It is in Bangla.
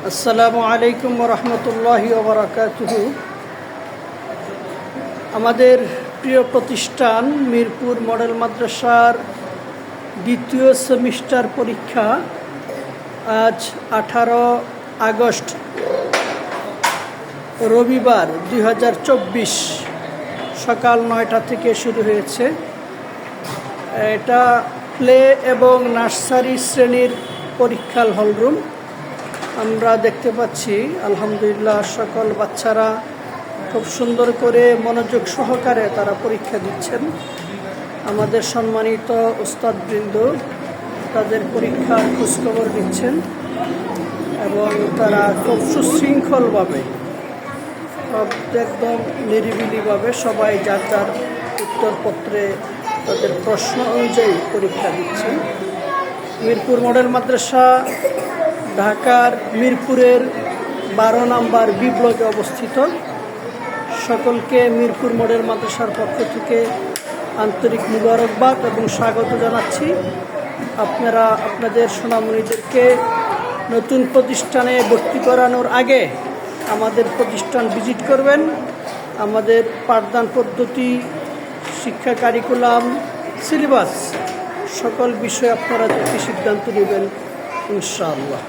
আসসালামু আলাইকুম ওয়া রাহমাতুল্লাহি ওয়া বারাকাতুহু। আমাদের প্রিয় প্রতিষ্ঠান মিরপুর মডেল মাদ্রাসার দ্বিতীয় সেমিস্টার পরীক্ষা আজ 18 আগস্ট রবিবার 2024 সকাল 9টা থেকে শুরু হয়েছে। এটা প্লে এবং নার্সারি শ্রেণীর পরীক্ষার হলরুম। আমরা দেখতে পাচ্ছি আলহামদুলিল্লাহ সকল বাচ্চারা খুব সুন্দর করে মনোযোগ সহকারে তারা পরীক্ষা দিচ্ছেন। আমাদের সম্মানিত উস্তাদবৃন্দ তাদের পরীক্ষার খোঁজখবর দিচ্ছেন এবং তারা খুব সুশৃঙ্খলভাবে একদম নিরিবিলিভাবে সবাই যার যার উত্তরপত্রে তাদের প্রশ্ন অনুযায়ী পরীক্ষা দিচ্ছেন। মিরপুর মডেল মাদ্রাসা ঢাকার মিরপুরের 12 নম্বর বি ব্লকে অবস্থিত। সকলকে মিরপুর মডেল মাদ্রাসার পক্ষ থেকে আন্তরিক মুবারকবাদ এবং স্বাগত জানাচ্ছি। আপনারা আপনাদের সোনামণিদেরকে নতুন প্রতিষ্ঠানে ভর্তি করানোর আগে আমাদের প্রতিষ্ঠান ভিজিট করবেন। আমাদের পাঠদান পদ্ধতি, শিক্ষা কারিকুলাম, সিলেবাস সকল বিষয়ে আপনারা দেখে সিদ্ধান্ত নেবেন ইনশাআল্লাহ।